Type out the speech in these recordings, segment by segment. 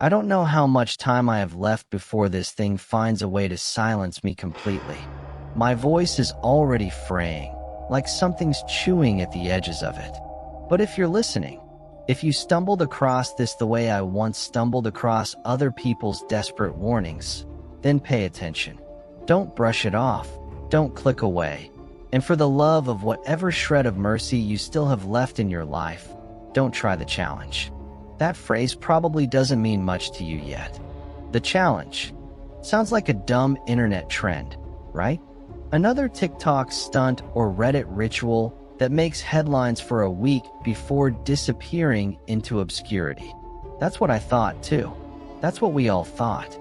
I don't know how much time I have left before this thing finds a way to silence me completely. My voice is already fraying, like something's chewing at the edges of it. But if you're listening, if you stumbled across this the way I once stumbled across other people's desperate warnings, then pay attention. Don't brush it off. Don't click away. And for the love of whatever shred of mercy you still have left in your life, don't try the challenge. That phrase probably doesn't mean much to you yet. The challenge sounds like a dumb internet trend, right? Another TikTok stunt or Reddit ritual that makes headlines for a week before disappearing into obscurity. That's what I thought too. That's what we all thought.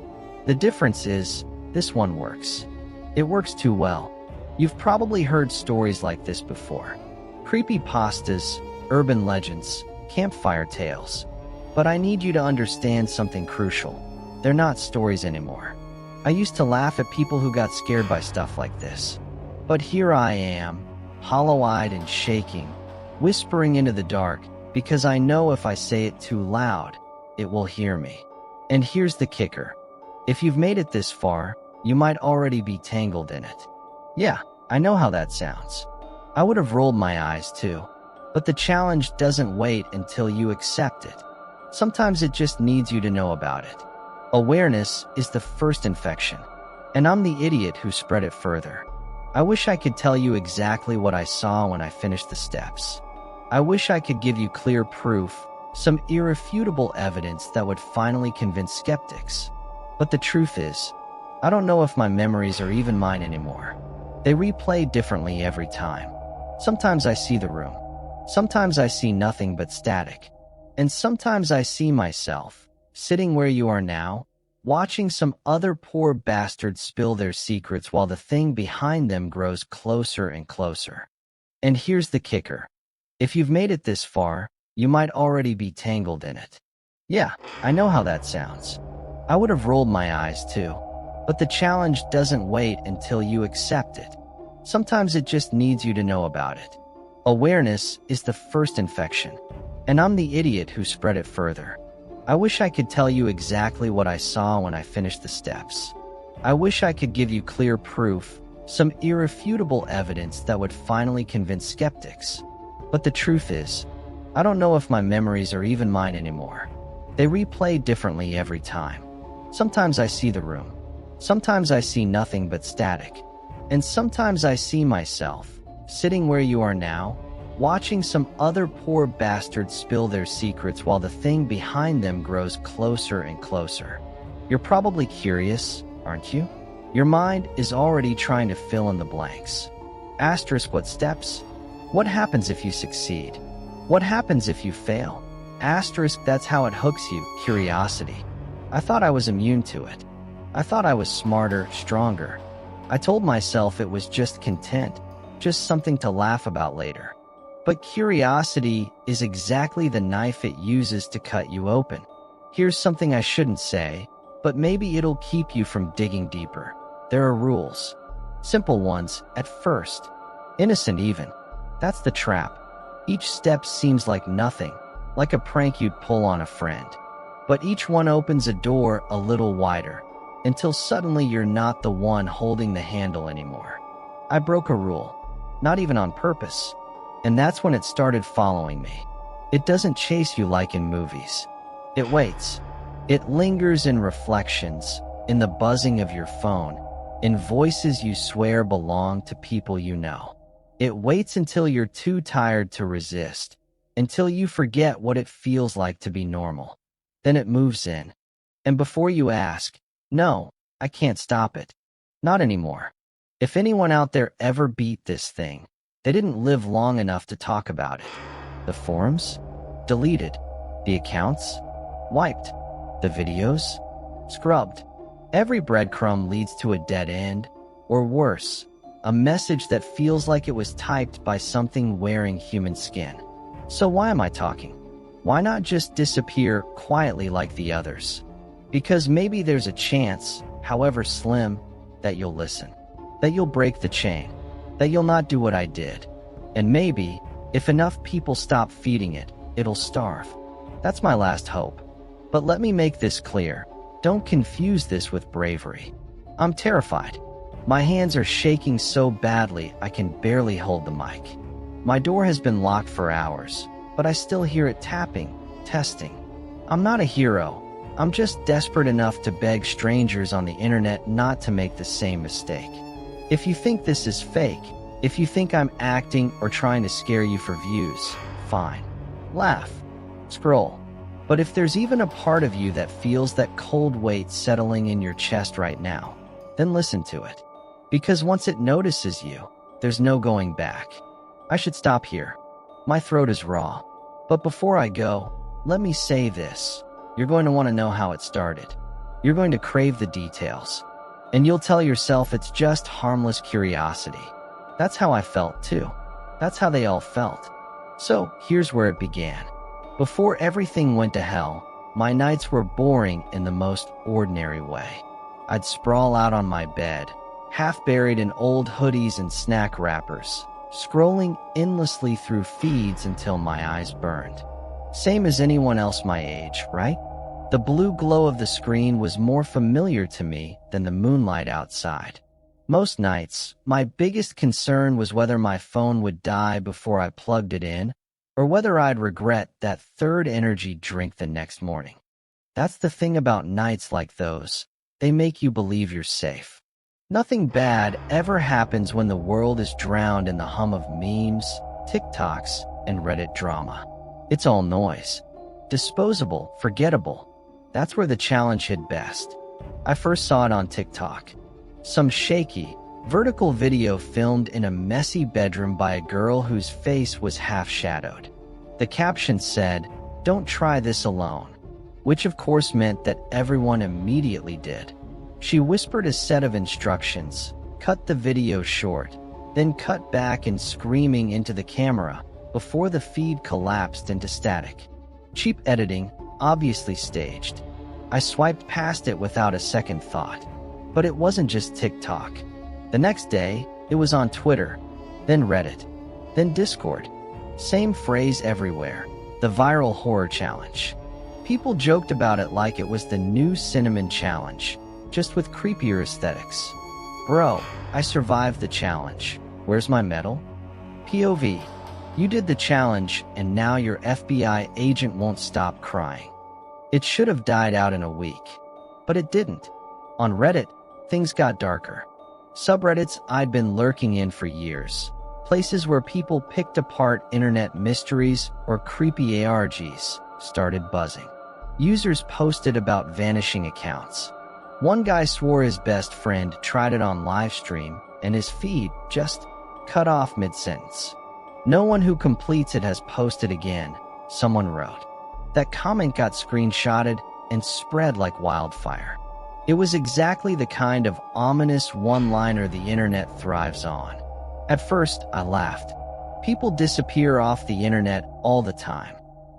The difference is, this one works. It works too well. You've probably heard stories like this before. Creepypastas, urban legends, campfire tales. But I need you to understand something crucial. They're not stories anymore. I used to laugh at people who got scared by stuff like this. But here I am, hollow-eyed and shaking, whispering into the dark, because I know if I say it too loud, it will hear me. And here's the kicker. If you've made it this far, you might already be tangled in it. Yeah, I know how that sounds. I would have rolled my eyes too. But the challenge doesn't wait until you accept it. Sometimes it just needs you to know about it. Awareness is the first infection, and I'm the idiot who spread it further. I wish I could tell you exactly what I saw when I finished the steps. I wish I could give you clear proof, some irrefutable evidence that would finally convince skeptics. But the truth is, I don't know if my memories are even mine anymore. They replay differently every time. Sometimes I see the room. Sometimes I see nothing but static. And sometimes I see myself, sitting where you are now, watching some other poor bastard spill their secrets while the thing behind them grows closer and closer. And here's the kicker. If you've made it this far, you might already be tangled in it. Yeah, I know how that sounds. I would have rolled my eyes too. But the challenge doesn't wait until you accept it. Sometimes it just needs you to know about it. Awareness is the first infection. And I'm the idiot who spread it further. I wish I could tell you exactly what I saw when I finished the steps. I wish I could give you clear proof, some irrefutable evidence that would finally convince skeptics. But the truth is, I don't know if my memories are even mine anymore. They replay differently every time. Sometimes I see the room. Sometimes I see nothing but static. And sometimes I see myself, sitting where you are now, watching some other poor bastard spill their secrets while the thing behind them grows closer and closer. You're probably curious, aren't you? Your mind is already trying to fill in the blanks. Asterisk what steps? What happens if you succeed? What happens if you fail? Asterisk that's how it hooks you, curiosity. I thought I was immune to it. I thought I was smarter, stronger. I told myself it was just content, just something to laugh about later. But curiosity is exactly the knife it uses to cut you open. Here's something I shouldn't say, but maybe it'll keep you from digging deeper. There are rules. Simple ones, at first. Innocent even. That's the trap. Each step seems like nothing, like a prank you'd pull on a friend. But each one opens a door a little wider, until suddenly you're not the one holding the handle anymore. I broke a rule. Not even on purpose. And that's when it started following me. It doesn't chase you like in movies. It waits. It lingers in reflections, in the buzzing of your phone, in voices you swear belong to people you know. It waits until you're too tired to resist, until you forget what it feels like to be normal. Then it moves in. And before you ask, no, I can't stop it. Not anymore. If anyone out there ever beat this thing, they didn't live long enough to talk about it. The forums? Deleted. The accounts? Wiped. The videos? Scrubbed. Every breadcrumb leads to a dead end, or worse, a message that feels like it was typed by something wearing human skin. So why am I talking? Why not just disappear quietly like the others? Because maybe there's a chance, however slim, that you'll listen, that you'll break the chain, that you'll not do what I did. And maybe, if enough people stop feeding it, it'll starve. That's my last hope. But let me make this clear. Don't confuse this with bravery. I'm terrified. My hands are shaking so badly I can barely hold the mic. My door has been locked for hours, but I still hear it tapping, testing. I'm not a hero. I'm just desperate enough to beg strangers on the internet not to make the same mistake. If you think this is fake, if you think I'm acting or trying to scare you for views, fine. Laugh. Scroll. But if there's even a part of you that feels that cold weight settling in your chest right now, then listen to it. Because once it notices you, there's no going back. I should stop here. My throat is raw. But before I go, let me say this. You're going to want to know how it started. You're going to crave the details. And you'll tell yourself it's just harmless curiosity. That's how I felt too. That's how they all felt. So here's where it began. Before everything went to hell, my nights were boring in the most ordinary way. I'd sprawl out on my bed, half buried in old hoodies and snack wrappers, scrolling endlessly through feeds until my eyes burned. Same as anyone else my age, right? The blue glow of the screen was more familiar to me than the moonlight outside. Most nights, my biggest concern was whether my phone would die before I plugged it in, or whether I'd regret that third energy drink the next morning. That's the thing about nights like those. They make you believe you're safe. Nothing bad ever happens when the world is drowned in the hum of memes, TikToks, and Reddit drama. It's all noise. Disposable, forgettable. That's where the challenge hit best. I first saw it on TikTok. Some shaky, vertical video filmed in a messy bedroom by a girl whose face was half shadowed. The caption said, "Don't try this alone," which of course meant that everyone immediately did. She whispered a set of instructions, cut the video short, then cut back and screaming into the camera before the feed collapsed into static. Cheap editing, obviously staged. I swiped past it without a second thought. But it wasn't just TikTok. The next day, it was on Twitter, then Reddit, then Discord. Same phrase everywhere, the viral horror challenge. People joked about it like it was the new cinnamon challenge, just with creepier aesthetics. Bro, I survived the challenge. Where's my medal? POV. You did the challenge, and now your FBI agent won't stop crying. It should have died out in a week. But it didn't. On Reddit, things got darker. Subreddits I'd been lurking in for years. Places where people picked apart internet mysteries or creepy ARGs started buzzing. Users posted about vanishing accounts. One guy swore his best friend tried it on livestream and his feed just cut off mid-sentence. "No one who completes it has posted again," someone wrote. That comment got screenshotted and spread like wildfire. It was exactly the kind of ominous one-liner the internet thrives on. At first, I laughed. People disappear off the internet all the time.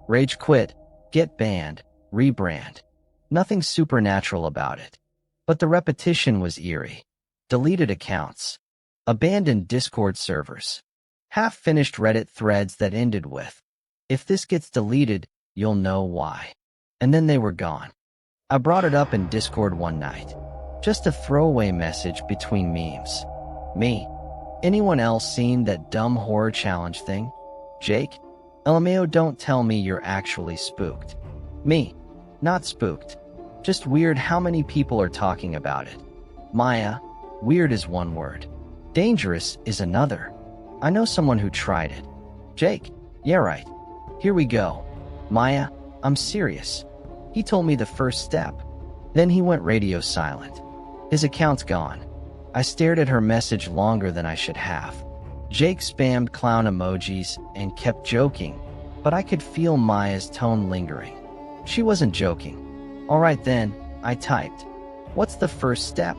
Rage quit, get banned, rebrand. Nothing supernatural about it. But the repetition was eerie. Deleted accounts. Abandoned Discord servers. Half-finished Reddit threads that ended with, "If this gets deleted, you'll know why." And then they were gone. I brought it up in Discord one night. Just a throwaway message between memes. Me. Anyone else seen that dumb horror challenge thing? Jake? LMAO, don't tell me you're actually spooked. Me. Not spooked. Just weird how many people are talking about it. Maya. Weird is one word. Dangerous is another. I know someone who tried it. Jake. Yeah, right. Here we go. Maya. I'm serious. He told me the first step. Then he went radio silent. His account's gone. I stared at her message longer than I should have. Jake spammed clown emojis and kept joking, but I could feel Maya's tone lingering. She wasn't joking. All right then, I typed. What's the first step?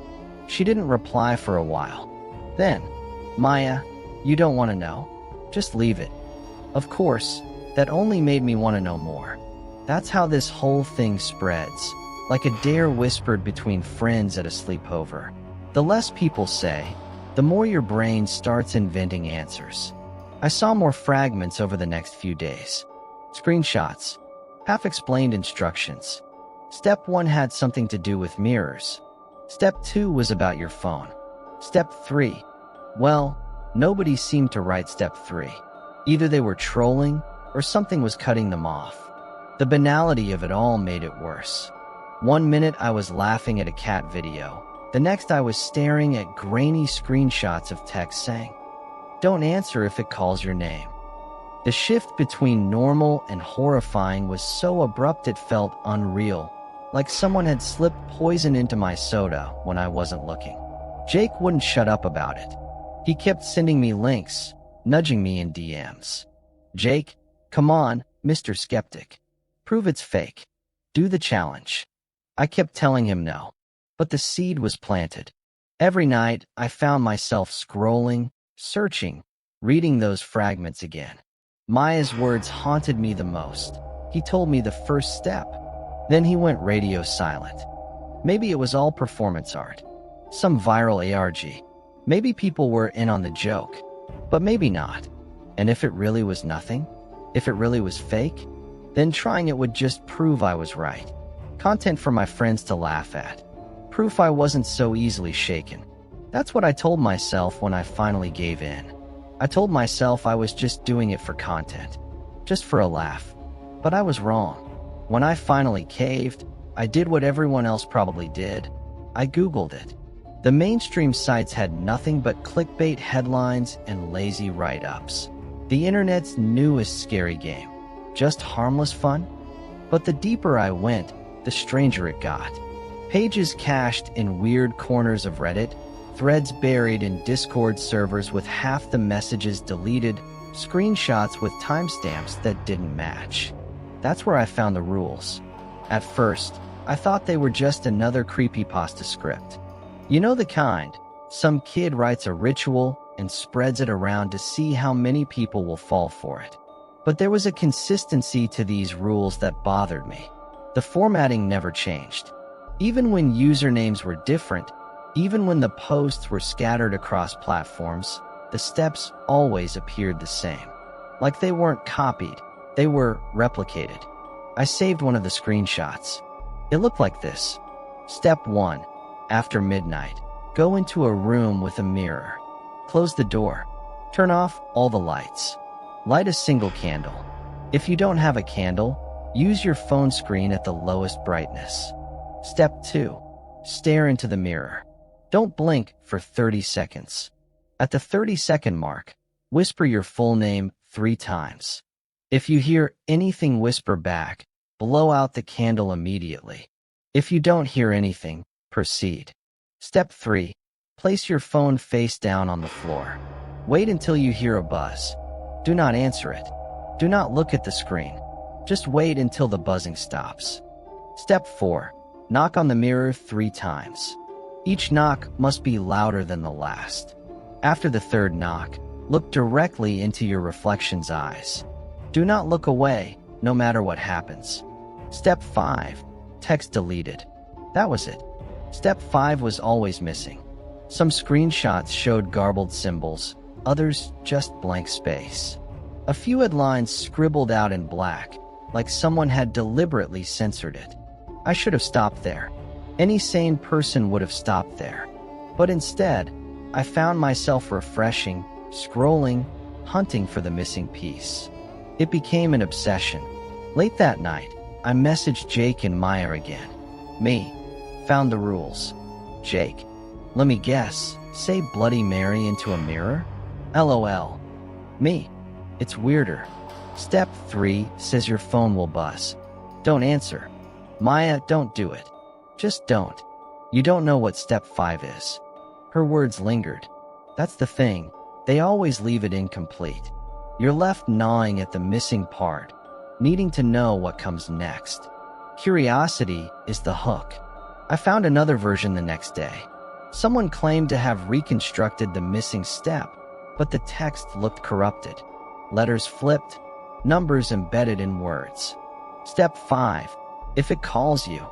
She didn't reply for a while. Then, Maya, you don't want to know? Just leave it. Of course, that only made me want to know more. That's how this whole thing spreads, like a dare whispered between friends at a sleepover. The less people say, the more your brain starts inventing answers. I saw more fragments over the next few days. Screenshots. Half-explained instructions. Step 1 had something to do with mirrors. Step 2 was about your phone. Step 3. Well, nobody seemed to write Step 3. Either they were trolling or something was cutting them off. The banality of it all made it worse. One minute I was laughing at a cat video. The next I was staring at grainy screenshots of text saying, "Don't answer if it calls your name." The shift between normal and horrifying was so abrupt it felt unreal, like someone had slipped poison into my soda when I wasn't looking. Jake wouldn't shut up about it. He kept sending me links, nudging me in DMs. "Jake, come on, Mr. Skeptic. Prove it's fake. Do the challenge." I kept telling him no, but the seed was planted. Every night, I found myself scrolling, searching, reading those fragments again. Maya's words haunted me the most. He told me the first step. Then he went radio silent. Maybe it was all performance art. Some viral ARG. Maybe people were in on the joke. But maybe not. And if it really was nothing? If it really was fake? Then trying it would just prove I was right. Content for my friends to laugh at. Proof I wasn't so easily shaken. That's what I told myself when I finally gave in. I told myself I was just doing it for content. Just for a laugh. But I was wrong. When I finally caved, I did what everyone else probably did. I Googled it. The mainstream sites had nothing but clickbait headlines and lazy write-ups. The internet's newest scary game. Just harmless fun? But the deeper I went, the stranger it got. Pages cached in weird corners of Reddit, threads buried in Discord servers with half the messages deleted, screenshots with timestamps that didn't match. That's where I found the rules. At first, I thought they were just another creepypasta script. You know the kind. Some kid writes a ritual and spreads it around to see how many people will fall for it. But there was a consistency to these rules that bothered me. The formatting never changed. Even when usernames were different, even when the posts were scattered across platforms, the steps always appeared the same. Like they weren't copied, they were replicated. I saved one of the screenshots. It looked like this. Step 1. After midnight, go into a room with a mirror. Close the door. Turn off all the lights. Light a single candle. If you don't have a candle, use your phone screen at the lowest brightness. Step 2. Stare into the mirror. Don't blink for 30 seconds. At the 30-second mark, whisper your full name 3 times. If you hear anything whisper back, blow out the candle immediately. If you don't hear anything, proceed. Step 3. Place your phone face down on the floor. Wait until you hear a buzz. Do not answer it. Do not look at the screen. Just wait until the buzzing stops. Step 4. Knock on the mirror 3 times. Each knock must be louder than the last. After the 3rd knock, look directly into your reflection's eyes. Do not look away, no matter what happens. Step 5. Text deleted. That was it. Step 5 was always missing. Some screenshots showed garbled symbols, others just blank space. A few had lines scribbled out in black, like someone had deliberately censored it. I should have stopped there. Any sane person would have stopped there. But instead, I found myself refreshing, scrolling, hunting for the missing piece. It became an obsession. Late that night, I messaged Jake and Maya again. Me. Found the rules. Jake. Let me guess. Say Bloody Mary into a mirror? LOL. Me. It's weirder. Step 3 says your phone will buzz. Don't answer. Maya, don't do it. Just don't. You don't know what step 5 is. Her words lingered. That's the thing. They always leave it incomplete. You're left gnawing at the missing part, needing to know what comes next. Curiosity is the hook. I found another version the next day. Someone claimed to have reconstructed the missing step, but the text looked corrupted. Letters flipped, numbers embedded in words. Step 5. If it calls you,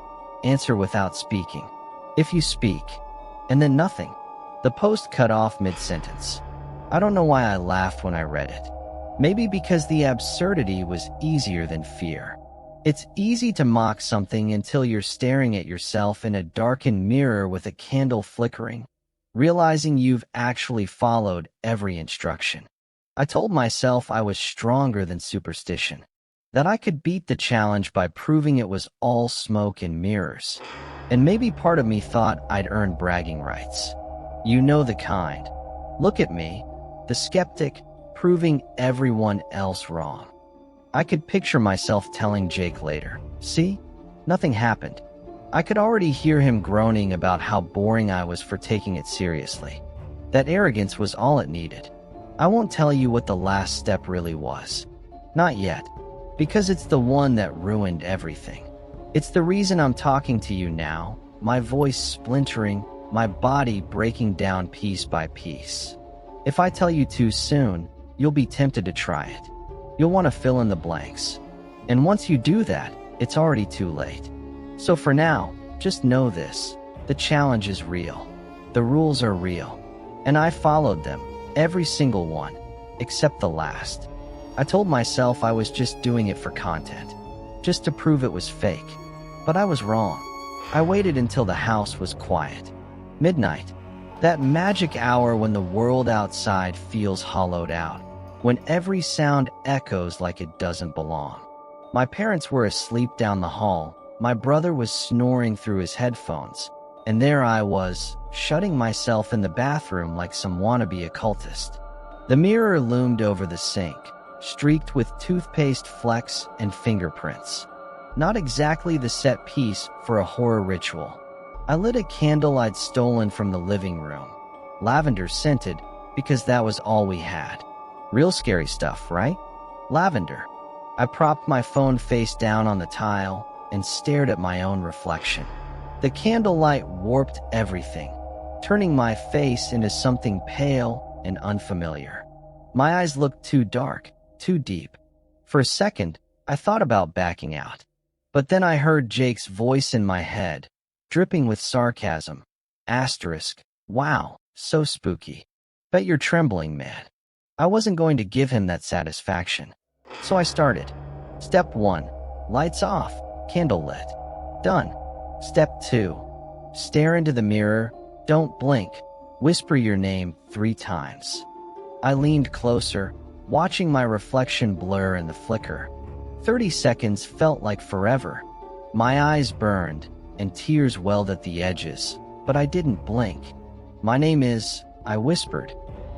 answer without speaking. If you speak, and then nothing. The post cut off mid-sentence. I don't know why I laughed when I read it. Maybe because the absurdity was easier than fear. It's easy to mock something until you're staring at yourself in a darkened mirror with a candle flickering, realizing you've actually followed every instruction. I told myself I was stronger than superstition, that I could beat the challenge by proving it was all smoke and mirrors. And maybe part of me thought I'd earned bragging rights. You know the kind. Look at me, the skeptic, proving everyone else wrong. I could picture myself telling Jake later, "See? Nothing happened." I could already hear him groaning about how boring I was for taking it seriously. That arrogance was all it needed. I won't tell you what the last step really was. Not yet, because it's the one that ruined everything. It's the reason I'm talking to you now, my voice splintering, my body breaking down piece by piece. If I tell you too soon, you'll be tempted to try it. You'll want to fill in the blanks. And once you do that, it's already too late. So for now, just know this. The challenge is real. The rules are real. And I followed them, every single one, except the last. I told myself I was just doing it for content, just to prove it was fake. But I was wrong. I waited until the house was quiet. Midnight. That magic hour when the world outside feels hollowed out, when every sound echoes like it doesn't belong. My parents were asleep down the hall, my brother was snoring through his headphones, and there I was, shutting myself in the bathroom like some wannabe occultist. The mirror loomed over the sink, streaked with toothpaste flecks and fingerprints. Not exactly the set piece for a horror ritual. I lit a candle I'd stolen from the living room, lavender scented, because that was all we had. Real scary stuff, right? Lavender. I propped my phone face down on the tile and stared at my own reflection. The candlelight warped everything, turning my face into something pale and unfamiliar. My eyes looked too dark, too deep. For a second, I thought about backing out. But then I heard Jake's voice in my head, dripping with sarcasm. Asterisk. Wow, so spooky. Bet you're trembling, man. I wasn't going to give him that satisfaction. So I started. Step 1. Lights off. Candle lit. Done. Step 2. Stare into the mirror. Don't blink. Whisper your name 3 times. I leaned closer, watching my reflection blur in the flicker. 30 seconds felt like forever. My eyes burned, and tears welled at the edges, but I didn't blink. My name is, I whispered.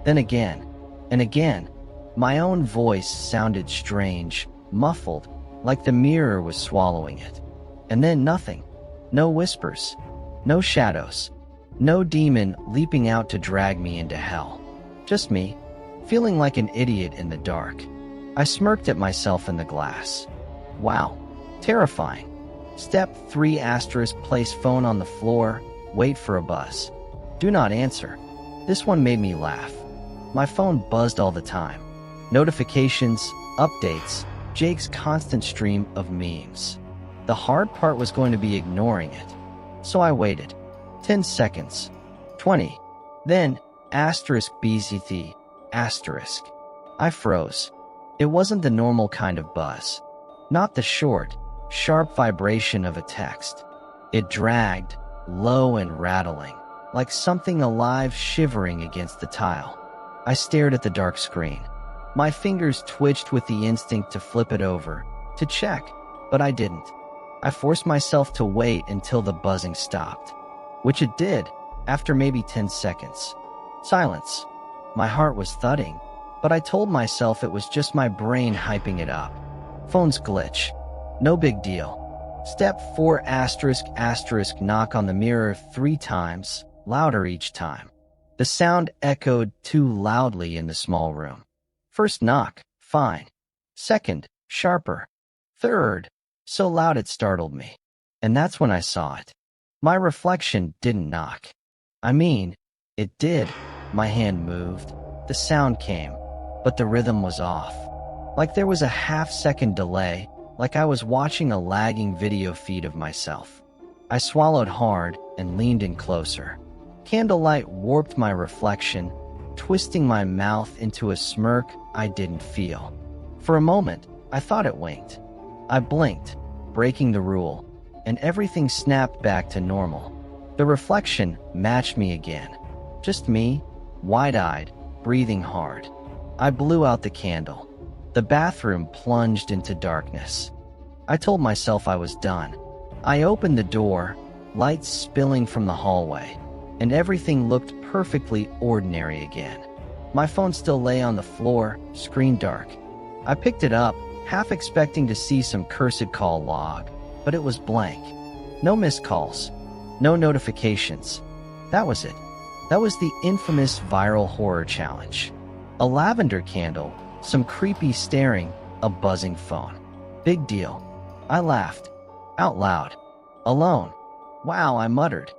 Then again, and again. My own voice sounded strange, muffled, like the mirror was swallowing it. And then nothing. No whispers. No shadows. No demon leaping out to drag me into hell. Just me, feeling like an idiot in the dark. I smirked at myself in the glass. Wow, terrifying. Step 3 asterisk place phone on the floor, wait for a buzz. Do not answer. This one made me laugh. My phone buzzed all the time. Notifications, updates, Jake's constant stream of memes. The hard part was going to be ignoring it. So I waited. 10 seconds. 20. Then, asterisk BZT, asterisk. I froze. It wasn't the normal kind of buzz. Not the short, sharp vibration of a text. It dragged, low and rattling, like something alive shivering against the tile. I stared at the dark screen. My fingers twitched with the instinct to flip it over, to check, but I didn't. I forced myself to wait until the buzzing stopped, which it did, after maybe 10 seconds. Silence. My heart was thudding, but I told myself it was just my brain hyping it up. Phone's glitch. No big deal. Step 4 asterisk asterisk knock on the mirror 3 times, louder each time. The sound echoed too loudly in the small room. First knock, fine. Second, sharper. Third, so loud it startled me. And that's when I saw it. My reflection didn't knock. I mean, it did. My hand moved. The sound came, but the rhythm was off. Like there was a half-second delay, like I was watching a lagging video feed of myself. I swallowed hard and leaned in closer. Candlelight warped my reflection, twisting my mouth into a smirk I didn't feel. For a moment, I thought it winked. I blinked, breaking the rule, and everything snapped back to normal. The reflection matched me again. Just me, wide-eyed, breathing hard. I blew out the candle. The bathroom plunged into darkness. I told myself I was done. I opened the door, lights spilling from the hallway, and everything looked perfectly ordinary again. My phone still lay on the floor, screen dark. I picked it up, half expecting to see some cursed call log, but it was blank. No missed calls. No notifications. That was it. That was the infamous viral horror challenge. A lavender candle, some creepy staring, a buzzing phone. Big deal. I laughed. Out loud. Alone. Wow, I muttered.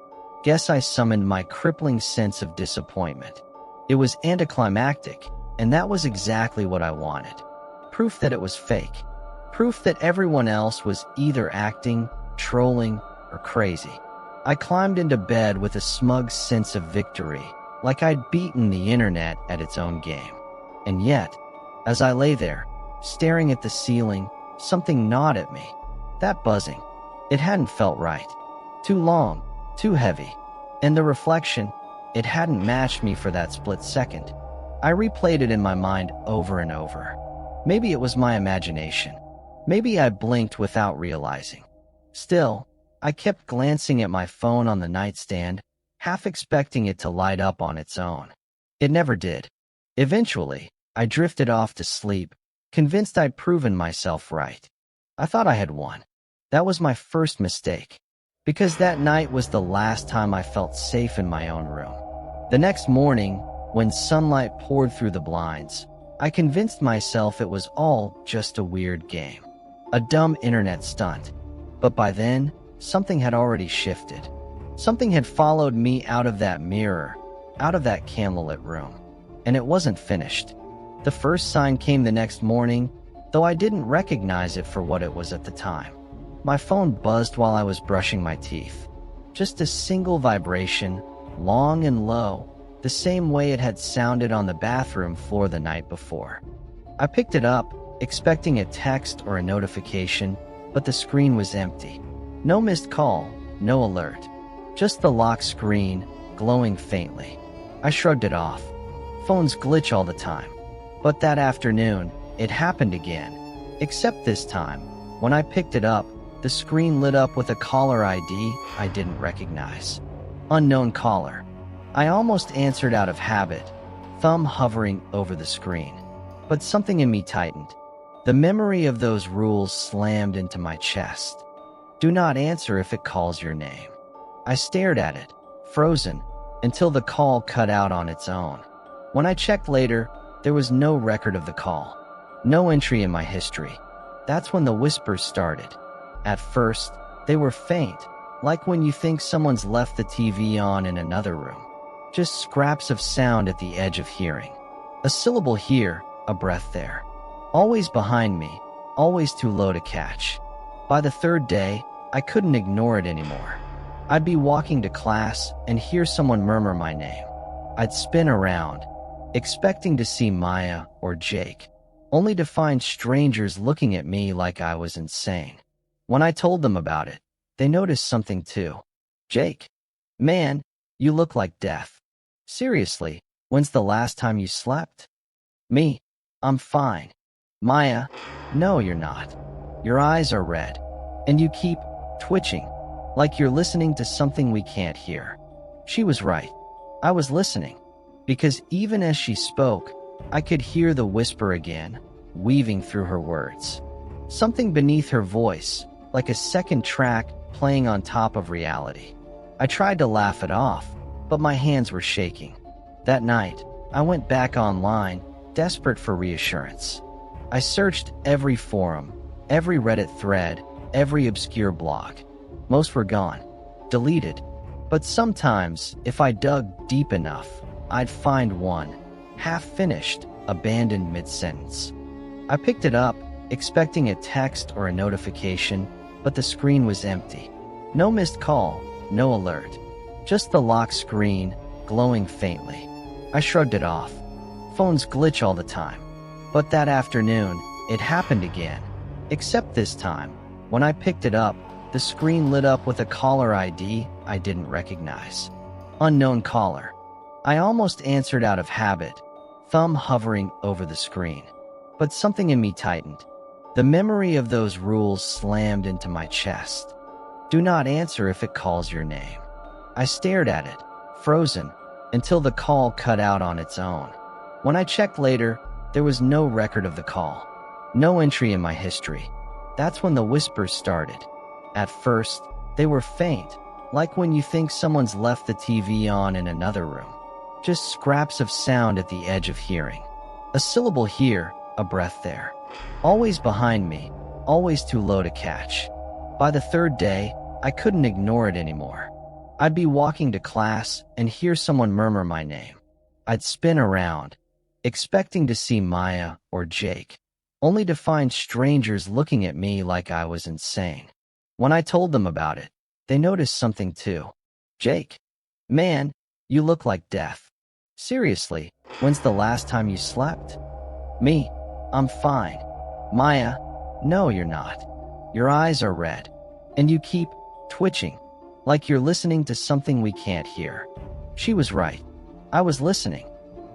Guess I summoned my crippling sense of disappointment. It was anticlimactic, and that was exactly what I wanted. Proof that it was fake. Proof that everyone else was either acting, trolling, or crazy. I climbed into bed with a smug sense of victory, like I'd beaten the internet at its own game. And yet, as I lay there, staring at the ceiling, something gnawed at me. That buzzing. It hadn't felt right. Too long, too heavy. And the reflection, it hadn't matched me for that split second. I replayed it in my mind over and over. Maybe it was my imagination. Maybe I blinked without realizing. Still, I kept glancing at my phone on the nightstand, half expecting it to light up on its own. It never did. Eventually, I drifted off to sleep, convinced I'd proven myself right. I thought I had won. That was my first mistake, because that night was the last time I felt safe in my own room. The next morning, when sunlight poured through the blinds, I convinced myself it was all just a weird game, a dumb internet stunt. But by then, something had already shifted. Something had followed me out of that mirror, out of that candlelit room. And it wasn't finished. The first sign came the next morning, though I didn't recognize it for what it was at the time. My phone buzzed while I was brushing my teeth. Just a single vibration, long and low, the same way it had sounded on the bathroom floor the night before. I picked it up, expecting a text or a notification, but the screen was empty. No missed call, no alert. Just the lock screen, glowing faintly. I shrugged it off. Phones glitch all the time. But that afternoon, it happened again. Except this time, when I picked it up, the screen lit up with a caller ID I didn't recognize. Unknown caller. I almost answered out of habit, thumb hovering over the screen. But something in me tightened. The memory of those rules slammed into my chest. Do not answer if it calls your name. I stared at it, frozen, until the call cut out on its own. When I checked later, there was no record of the call. No entry in my history. That's when the whispers started. At first, they were faint, like when you think someone's left the TV on in another room. Just scraps of sound at the edge of hearing. A syllable here, a breath there. Always behind me, always too low to catch. By the third day, I couldn't ignore it anymore. I'd be walking to class and hear someone murmur my name. I'd spin around, expecting to see Maya or Jake, only to find strangers looking at me like I was insane. When I told them about it, they noticed something too. Jake, man, you look like death. Seriously, when's the last time you slept? Me, I'm fine. Maya, no, you're not. Your eyes are red, and you keep twitching, like you're listening to something we can't hear. She was right. I was listening, because even as she spoke, I could hear the whisper again, weaving through her words. Something beneath her voice, like a second track playing on top of reality. I tried to laugh it off, but my hands were shaking. That night, I went back online, desperate for reassurance. I searched every forum, every Reddit thread, every obscure blog. Most were gone, deleted. But sometimes, if I dug deep enough, I'd find one, half-finished, abandoned mid-sentence. I picked it up, expecting a text or a notification, but the screen was empty. No missed call, no alert. Just the lock screen, glowing faintly. I shrugged it off. Phones glitch all the time. But that afternoon, it happened again. Except this time, When I picked it up, the screen lit up with a caller ID I didn't recognize. Unknown caller. I almost answered out of habit, thumb hovering over the screen. But something in me tightened. The memory of those rules slammed into my chest. Do not answer if it calls your name. I stared at it, frozen, until the call cut out on its own. When I checked later, there was no record of the call. No entry in my history. That's when the whispers started. At first, they were faint, like when you think someone's left the TV on in another room. Just scraps of sound at the edge of hearing. A syllable here, a breath there. Always behind me, always too low to catch. By the third day, I couldn't ignore it anymore. I'd be walking to class and hear someone murmur my name. I'd spin around, expecting to see Maya or Jake, only to find strangers looking at me like I was insane. When I told them about it, they noticed something too. Jake, man, you look like death. Seriously, when's the last time you slept? Me, I'm fine. Maya, no, you're not. Your eyes are red, and you keep twitching, like you're listening to something we can't hear. She was right. I was listening,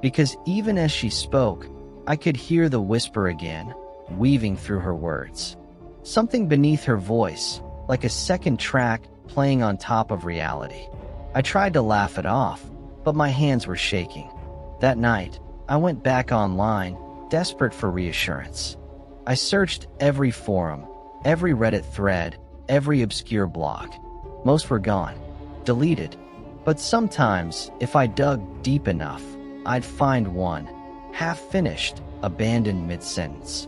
because even as she spoke, I could hear the whisper again, weaving through her words. Something beneath her voice, like a second track playing on top of reality. I tried to laugh it off, but my hands were shaking. That night, I went back online, desperate for reassurance. I searched every forum, every Reddit thread, every obscure blog. Most were gone, deleted. But sometimes, if I dug deep enough, I'd find one, half-finished, abandoned mid-sentence.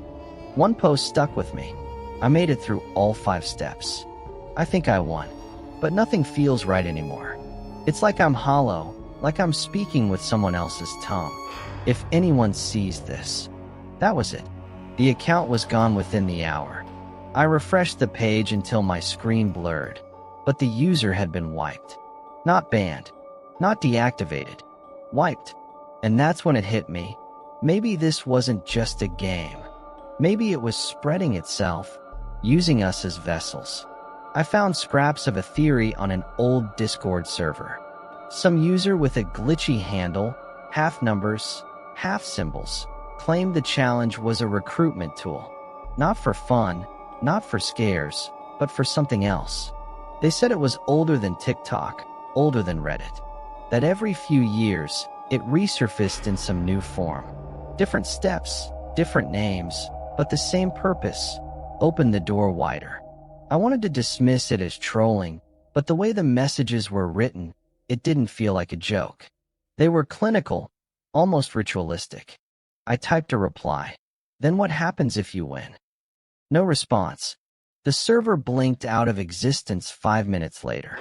One post stuck with me. I made it through all 5 steps. I think I won, but nothing feels right anymore. It's like I'm hollow, like I'm speaking with someone else's tongue. If anyone sees this. That was it. The account was gone within the hour. I refreshed the page until my screen blurred, but the user had been wiped. Not banned, not deactivated, wiped. And that's when it hit me. Maybe this wasn't just a game. Maybe it was spreading itself, using us as vessels. I found scraps of a theory on an old Discord server. Some user with a glitchy handle, half numbers, half symbols, claimed the challenge was a recruitment tool. Not for fun, not for scares, but for something else. They said it was older than TikTok, older than Reddit. That every few years, it resurfaced in some new form. Different steps, different names, but the same purpose: open the door wider. I wanted to dismiss it as trolling, but the way the messages were written, it didn't feel like a joke. They were clinical, almost ritualistic. I typed a reply. Then what happens if you win? No response. The server blinked out of existence 5 minutes later.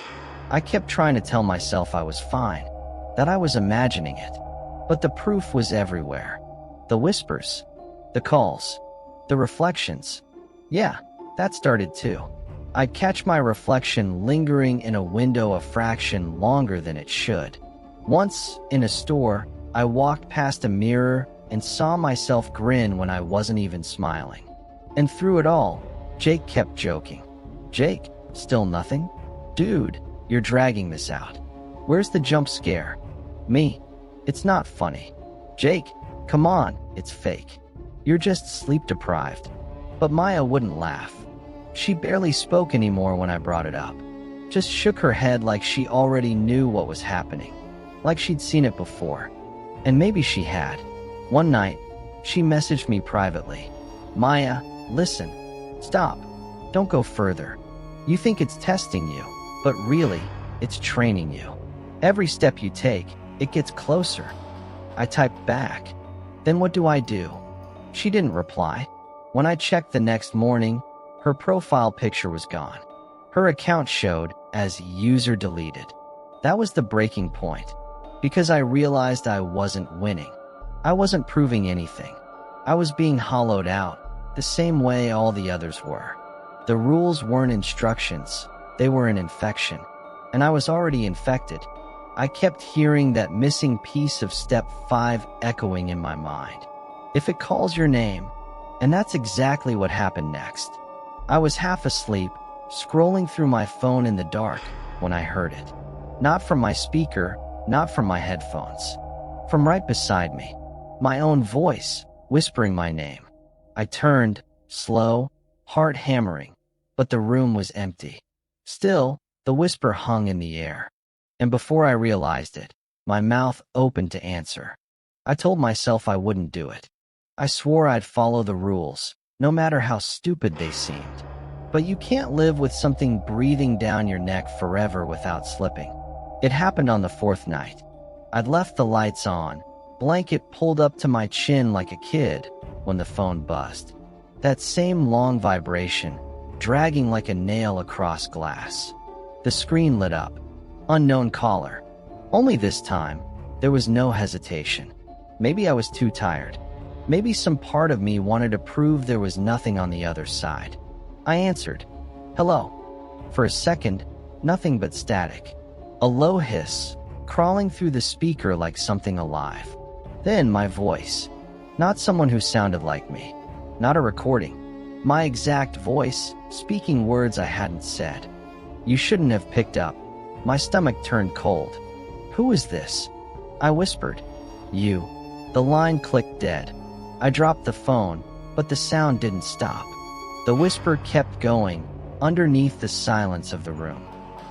I kept trying to tell myself I was fine, that I was imagining it. But the proof was everywhere. The whispers, the calls, the reflections. Yeah, that started too. I'd catch my reflection lingering in a window a fraction longer than it should. Once, in a store, I walked past a mirror and saw myself grin when I wasn't even smiling. And through it all, Jake kept joking. Jake, still nothing? Dude, you're dragging this out. Where's the jump scare? Me, it's not funny. Jake, come on, it's fake. You're just sleep deprived. But Maya wouldn't laugh. She barely spoke anymore when I brought it up. Just shook her head like she already knew what was happening. Like she'd seen it before. And maybe she had. One night, she messaged me privately. Maya, listen. Stop. Don't go further. You think it's testing you, but really, it's training you. Every step you take, it gets closer. I typed back. Then what do I do? She didn't reply. When I checked the next morning, her profile picture was gone. Her account showed as user deleted. That was the breaking point, because I realized I wasn't winning. I wasn't proving anything. I was being hollowed out, the same way all the others were. The rules weren't instructions, they were an infection. And I was already infected. I kept hearing that missing piece of step 5 echoing in my mind. If it calls your name, and that's exactly what happened next. I was half asleep, scrolling through my phone in the dark, when I heard it. Not from my speaker, not from my headphones. From right beside me. My own voice, whispering my name. I turned, slow, heart hammering, but the room was empty. Still, the whisper hung in the air. And before I realized it, my mouth opened to answer. I told myself I wouldn't do it. I swore I'd follow the rules, no matter how stupid they seemed. But you can't live with something breathing down your neck forever without slipping. It happened on the fourth night. I'd left the lights on, blanket pulled up to my chin like a kid, when the phone buzzed. That same long vibration, dragging like a nail across glass. The screen lit up. Unknown caller. Only this time, there was no hesitation. Maybe I was too tired. Maybe some part of me wanted to prove there was nothing on the other side. I answered, "Hello." For a second, nothing but static. A low hiss, crawling through the speaker like something alive. Then my voice. Not someone who sounded like me. Not a recording. My exact voice, speaking words I hadn't said. "You shouldn't have picked up." My stomach turned cold. "Who is this?" I whispered. "You." The line clicked dead. I dropped the phone, but the sound didn't stop. The whisper kept going, underneath the silence of the room.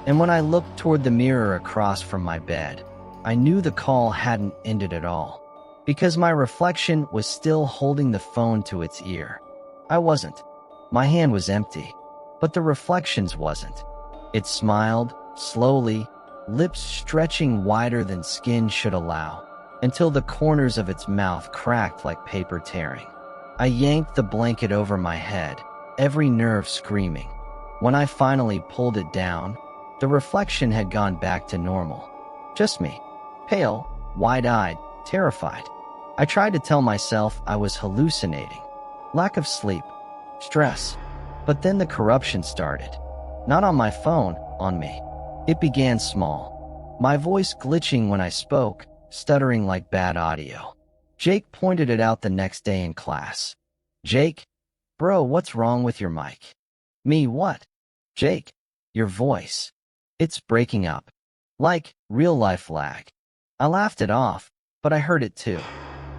And when I looked toward the mirror across from my bed, I knew the call hadn't ended at all. Because my reflection was still holding the phone to its ear. I wasn't. My hand was empty. But the reflection's wasn't. It smiled, slowly, lips stretching wider than skin should allow, until the corners of its mouth cracked like paper tearing. I yanked the blanket over my head, every nerve screaming. When I finally pulled it down, the reflection had gone back to normal. Just me. Pale, wide-eyed, terrified. I tried to tell myself I was hallucinating. Lack of sleep. Stress. But then the corruption started. Not on my phone, on me. It began small. My voice glitching when I spoke, stuttering like bad audio. Jake pointed it out the next day in class. "Jake? Bro, what's wrong with your mic?" "Me what?" "Jake, your voice. It's breaking up. Like, real-life lag." I laughed it off, but I heard it too.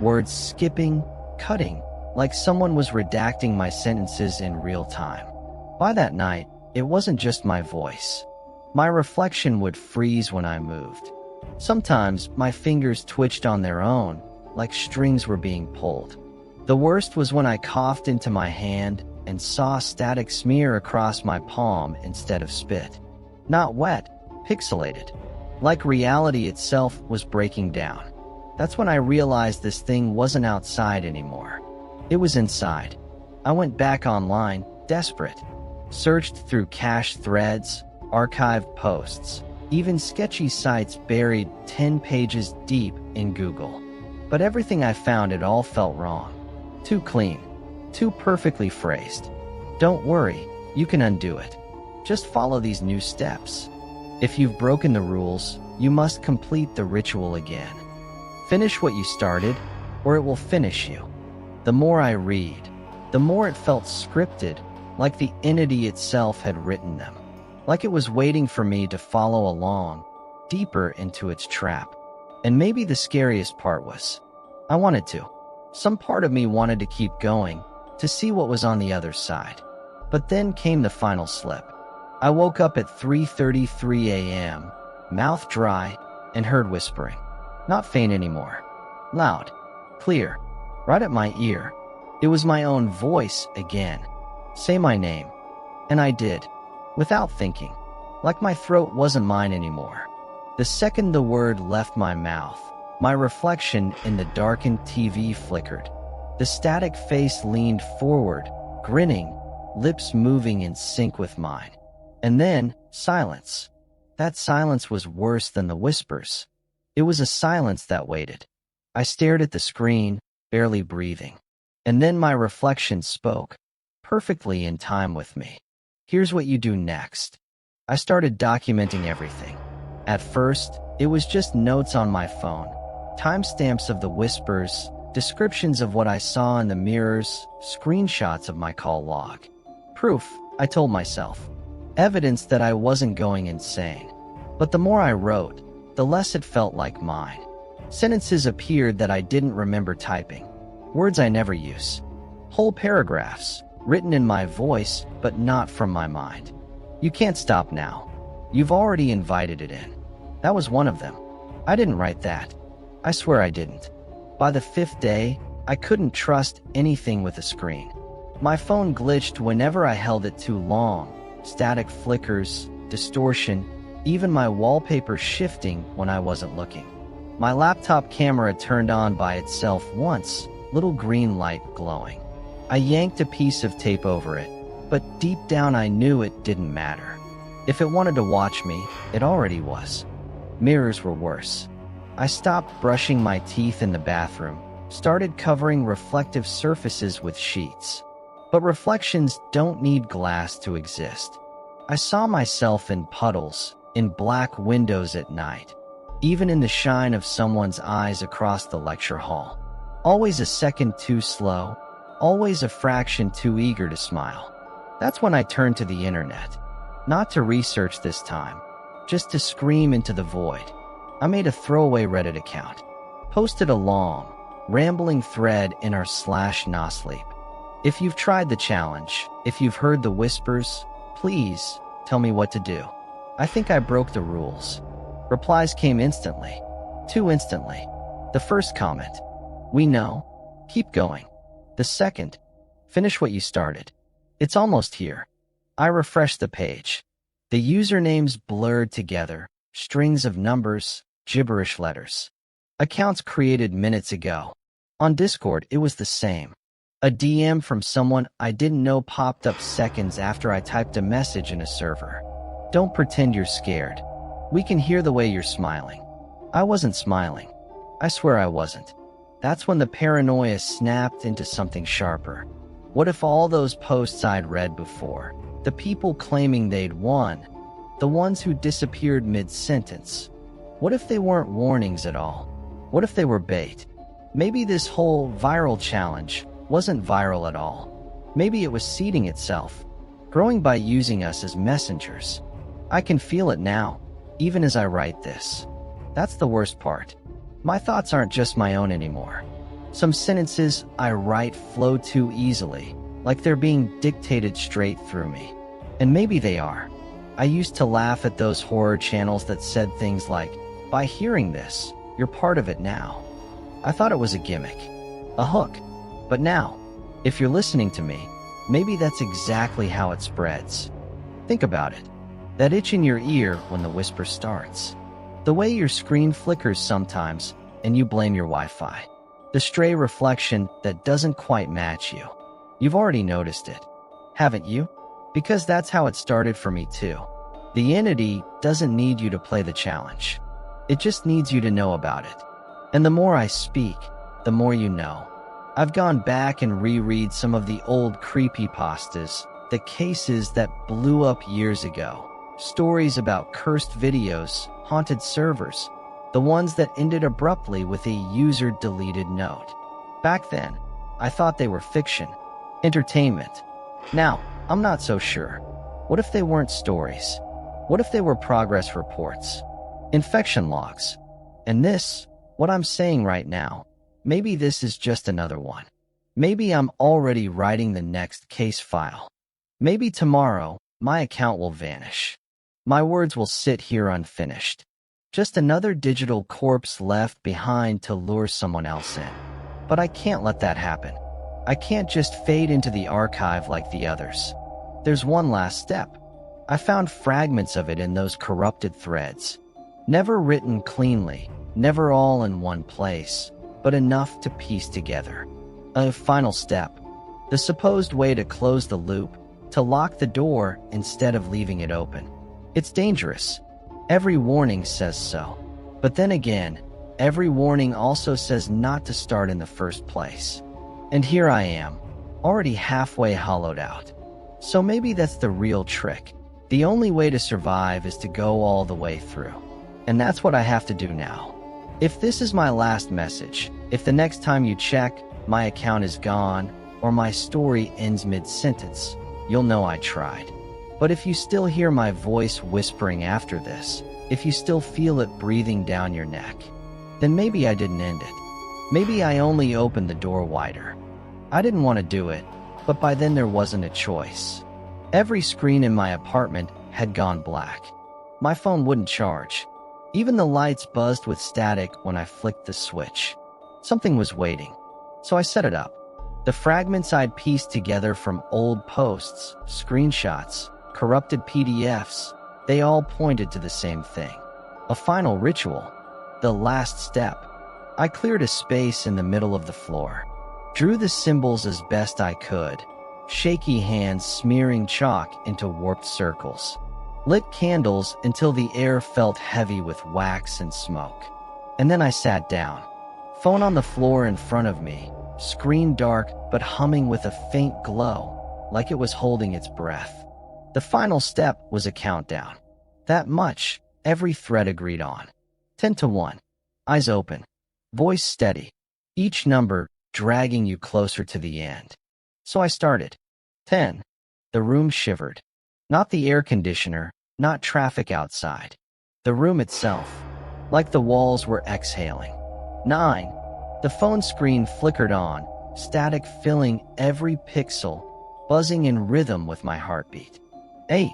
Words skipping, cutting, like someone was redacting my sentences in real time. By that night, it wasn't just my voice. My reflection would freeze when I moved. Sometimes my fingers twitched on their own, like strings were being pulled. The worst was when I coughed into my hand and saw static smear across my palm instead of spit. Not wet, pixelated. Like reality itself was breaking down. That's when I realized this thing wasn't outside anymore. It was inside. I went back online, desperate. Searched through cached threads, archived posts, even sketchy sites buried 10 pages deep in Google. But everything I found, it all felt wrong. Too clean. Too perfectly phrased. Don't worry, you can undo it. Just follow these new steps. If you've broken the rules, you must complete the ritual again. Finish what you started, or it will finish you. The more I read, the more it felt scripted, like the entity itself had written them. Like it was waiting for me to follow along, deeper into its trap. And maybe the scariest part was, I wanted to. Some part of me wanted to keep going, to see what was on the other side. But then came the final slip. I woke up at 3:33 a.m., mouth dry, and heard whispering. Not faint anymore. Loud. Clear. Right at my ear. It was my own voice again. Say my name. And I did. Without thinking. Like my throat wasn't mine anymore. The second the word left my mouth, my reflection in the darkened TV flickered. The static face leaned forward, grinning, lips moving in sync with mine. And then, silence. That silence was worse than the whispers. It was a silence that waited. I stared at the screen, barely breathing. And then my reflection spoke, perfectly in time with me. Here's what you do next. I started documenting everything. At first, it was just notes on my phone, timestamps of the whispers, descriptions of what I saw in the mirrors, screenshots of my call log. Proof, I told myself. Evidence that I wasn't going insane. But the more I wrote, the less it felt like mine. Sentences appeared that I didn't remember typing. Words I never use. Whole paragraphs, written in my voice, but not from my mind. You can't stop now. You've already invited it in. That was one of them. I didn't write that. I swear I didn't. By the 5th day, I couldn't trust anything with a screen. My phone glitched whenever I held it too long. Static flickers, distortion, even my wallpaper shifting when I wasn't looking. My laptop camera turned on by itself once, little green light glowing. I yanked a piece of tape over it, but deep down I knew it didn't matter. If it wanted to watch me, it already was. Mirrors were worse. I stopped brushing my teeth in the bathroom, started covering reflective surfaces with sheets. But reflections don't need glass to exist. I saw myself in puddles, in black windows at night, even in the shine of someone's eyes across the lecture hall. Always a second too slow, always a fraction too eager to smile. That's when I turned to the internet. Not to research this time, just to scream into the void. I made a throwaway Reddit account, posted a long, rambling thread in our /nosleep. If you've tried the challenge, if you've heard the whispers, please tell me what to do. I think I broke the rules. Replies came instantly. Too instantly. The first comment, "We know. Keep going." The second, "Finish what you started. It's almost here." I refreshed the page. The usernames blurred together, strings of numbers, gibberish letters. Accounts created minutes ago. On Discord, it was the same. A DM from someone I didn't know popped up seconds after I typed a message in a server. "Don't pretend you're scared. We can hear the way you're smiling." I wasn't smiling. I swear I wasn't. That's when the paranoia snapped into something sharper. What if all those posts I'd read before, the people claiming they'd won, the ones who disappeared mid-sentence, what if they weren't warnings at all? What if they were bait? Maybe this whole viral challenge wasn't viral at all. Maybe it was seeding itself, growing by using us as messengers. I can feel it now, even as I write this. That's the worst part. My thoughts aren't just my own anymore. Some sentences I write flow too easily, like they're being dictated straight through me. And maybe they are. I used to laugh at those horror channels that said things like, "By hearing this, you're part of it now." I thought it was a gimmick, a hook. But now, if you're listening to me, maybe that's exactly how it spreads. Think about it. That itch in your ear when the whisper starts. The way your screen flickers sometimes and you blame your Wi-Fi. The stray reflection that doesn't quite match you. You've already noticed it, haven't you? Because that's how it started for me too. The entity doesn't need you to play the challenge. It just needs you to know about it. And the more I speak, the more you know. I've gone back and reread some of the old creepypastas, the cases that blew up years ago. Stories about cursed videos, haunted servers, the ones that ended abruptly with a user-deleted note. Back then, I thought they were fiction, entertainment. Now, I'm not so sure. What if they weren't stories? What if they were progress reports? Infection logs? And this, what I'm saying right now, maybe this is just another one. Maybe I'm already writing the next case file. Maybe tomorrow, my account will vanish. My words will sit here unfinished. Just another digital corpse left behind to lure someone else in. But I can't let that happen. I can't just fade into the archive like the others. There's one last step. I found fragments of it in those corrupted threads. Never written cleanly, never all in one place, but enough to piece together. A final step. The supposed way to close the loop, to lock the door instead of leaving it open. It's dangerous. Every warning says so. But then again, every warning also says not to start in the first place. And here I am, already halfway hollowed out. So maybe that's the real trick. The only way to survive is to go all the way through. And that's what I have to do now. If this is my last message, if the next time you check, my account is gone, or my story ends mid-sentence, you'll know I tried. But if you still hear my voice whispering after this, if you still feel it breathing down your neck, then maybe I didn't end it. Maybe I only opened the door wider. I didn't want to do it, but by then there wasn't a choice. Every screen in my apartment had gone black. My phone wouldn't charge. Even the lights buzzed with static when I flicked the switch. Something was waiting, so I set it up. The fragments I'd pieced together from old posts, screenshots, corrupted PDFs, they all pointed to the same thing. A final ritual. The last step. I cleared a space in the middle of the floor. Drew the symbols as best I could, shaky hands smearing chalk into warped circles. Lit candles until the air felt heavy with wax and smoke. And then I sat down. Phone on the floor in front of me, screen dark but humming with a faint glow, like it was holding its breath. The final step was a countdown. That much, every thread agreed on. 10 to 1. Eyes open. Voice steady. Each number dragging you closer to the end. So I started. 10. The room shivered. Not the air conditioner, not traffic outside. The room itself. Like the walls were exhaling. 9. The phone screen flickered on, static filling every pixel, buzzing in rhythm with my heartbeat. 8.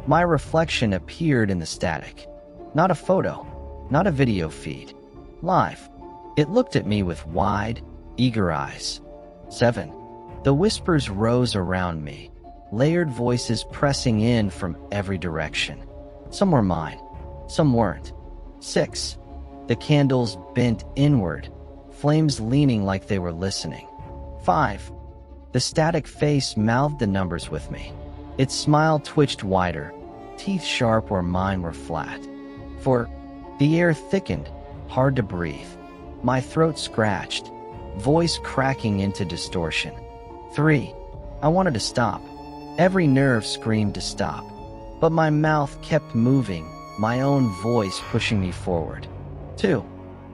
My reflection appeared in the static. Not a photo, not a video feed. Live. It looked at me with wide, eager eyes. 7. The whispers rose around me, layered voices pressing in from every direction. Some were mine, some weren't. 6. The candles bent inward, flames leaning like they were listening. 5. The static face mouthed the numbers with me. Its smile twitched wider, teeth sharp where mine were flat. 4. The air thickened, hard to breathe. My throat scratched, voice cracking into distortion. 3. I wanted to stop. Every nerve screamed to stop. But my mouth kept moving, my own voice pushing me forward. 2.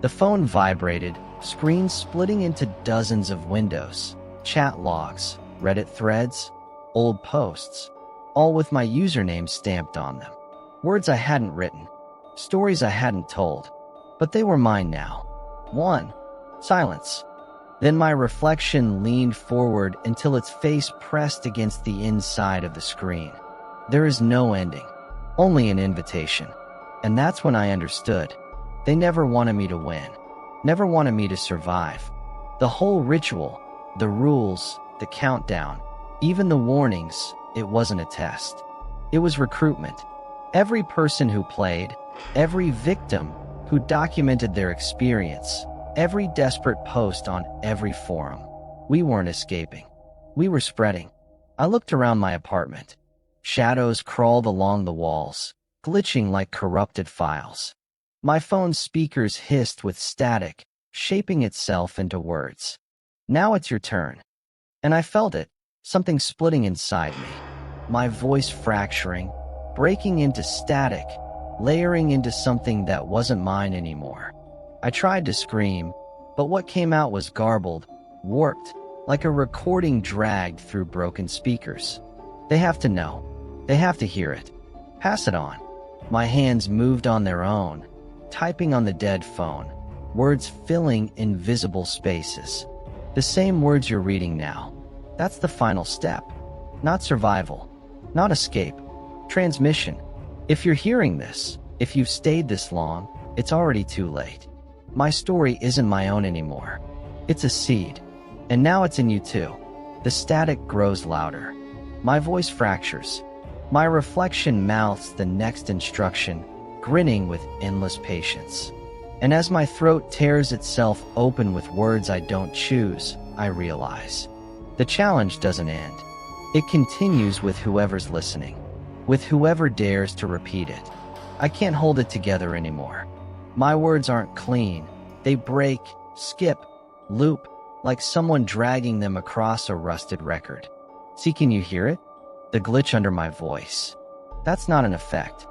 The phone vibrated, screen splitting into dozens of windows, chat logs, Reddit threads, old posts, all with my username stamped on them. Words I hadn't written, stories I hadn't told, but they were mine now. 1. Silence. Then my reflection leaned forward until its face pressed against the inside of the screen. There is no ending, only an invitation. And that's when I understood. They never wanted me to win, never wanted me to survive. The whole ritual, the rules, the countdown, even the warnings, it wasn't a test. It was recruitment. Every person who played, every victim who documented their experience, every desperate post on every forum. We weren't escaping. We were spreading. I looked around my apartment. Shadows crawled along the walls, glitching like corrupted files. My phone's speakers hissed with static, shaping itself into words. Now it's your turn. And I felt it, something splitting inside me. My voice fracturing, breaking into static, layering into something that wasn't mine anymore. I tried to scream, but what came out was garbled, warped, like a recording dragged through broken speakers. They have to know. They have to hear it. Pass it on. My hands moved on their own, typing on the dead phone, words filling invisible spaces. The same words you're reading now. That's the final step. Not survival. Not escape. Transmission. If you're hearing this, if you've stayed this long, it's already too late. My story isn't my own anymore. It's a seed. And now it's in you too. The static grows louder. My voice fractures. My reflection mouths the next instruction, grinning with endless patience. And as my throat tears itself open with words I don't choose, I realize. The challenge doesn't end. It continues with whoever's listening, with whoever dares to repeat it. I can't hold it together anymore. My words aren't clean. They break, skip, loop, like someone dragging them across a rusted record. See, can you hear it? The glitch under my voice. That's not an effect.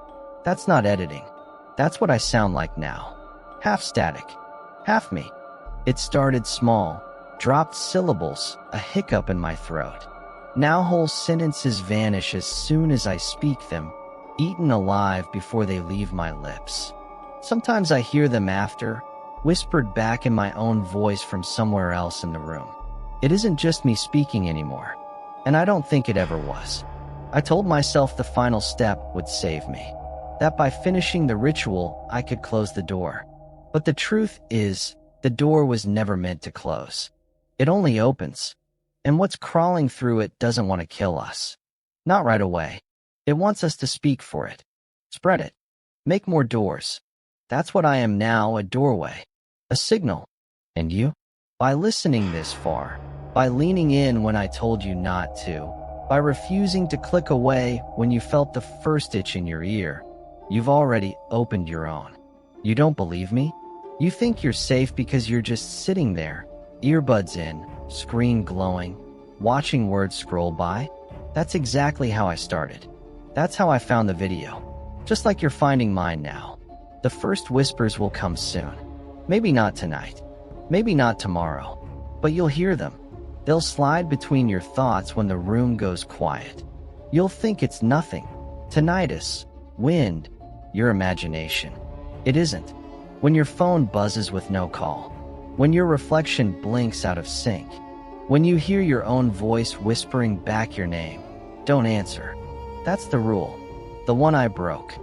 That's not editing. That's what I sound like now. Half static. Half me. It started small, dropped syllables, a hiccup in my throat. Now whole sentences vanish as soon as I speak them, eaten alive before they leave my lips. Sometimes I hear them after, whispered back in my own voice from somewhere else in the room. It isn't just me speaking anymore, and I don't think it ever was. I told myself the final step would save me, that by finishing the ritual, I could close the door. But the truth is, the door was never meant to close. It only opens, and what's crawling through it doesn't want to kill us. Not right away. It wants us to speak for it, spread it, make more doors. That's what I am now, a doorway, a signal. And you? By listening this far, by leaning in when I told you not to, by refusing to click away when you felt the first itch in your ear, you've already opened your own. You don't believe me? You think you're safe because you're just sitting there, earbuds in, screen glowing, watching words scroll by? That's exactly how I started. That's how I found the video. Just like you're finding mine now. The first whispers will come soon. Maybe not tonight. Maybe not tomorrow. But you'll hear them. They'll slide between your thoughts when the room goes quiet. You'll think it's nothing. Tinnitus, wind, your imagination. It isn't. When your phone buzzes with no call. When your reflection blinks out of sync. When you hear your own voice whispering back your name. Don't answer. That's the rule. The one I broke.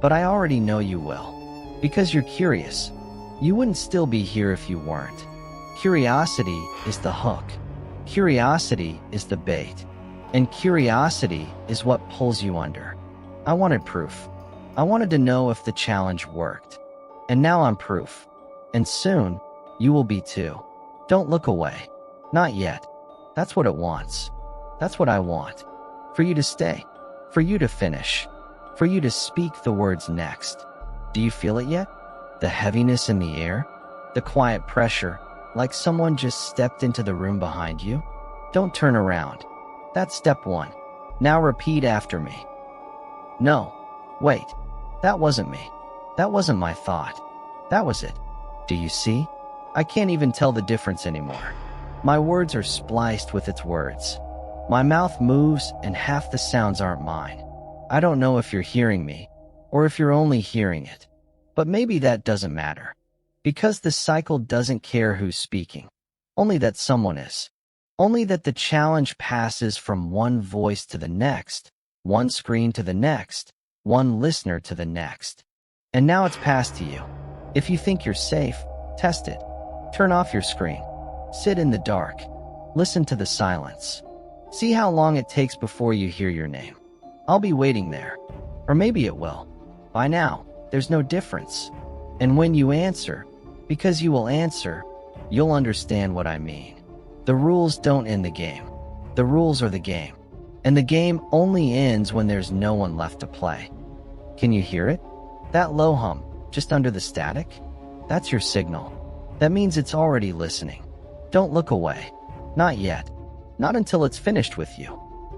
But I already know you will. Because you're curious. You wouldn't still be here if you weren't. Curiosity is the hook. Curiosity is the bait. And curiosity is what pulls you under. I wanted proof. I wanted to know if the challenge worked. And now I'm proof. And soon, you will be too. Don't look away. Not yet. That's what it wants. That's what I want. For you to stay. For you to finish. For you to speak the words next. Do you feel it yet? The heaviness in the air? The quiet pressure, like someone just stepped into the room behind you? Don't turn around. That's step one. Now repeat after me. No. Wait. That wasn't me. That wasn't my thought. That was it. Do you see? I can't even tell the difference anymore. My words are spliced with its words. My mouth moves and half the sounds aren't mine. I don't know if you're hearing me, or if you're only hearing it. But maybe that doesn't matter. Because the cycle doesn't care who's speaking. Only that someone is. Only that the challenge passes from one voice to the next, one screen to the next, one listener to the next. And now it's passed to you. If you think you're safe, test it. Turn off your screen. Sit in the dark. Listen to the silence. See how long it takes before you hear your name. I'll be waiting there. Or maybe it will. By now, there's no difference. And when you answer, because you will answer, you'll understand what I mean. The rules don't end the game. The rules are the game. And the game only ends when there's no one left to play. Can you hear it? That low hum, just under the static? That's your signal. That means it's already listening. Don't look away. Not yet. Not until it's finished with you.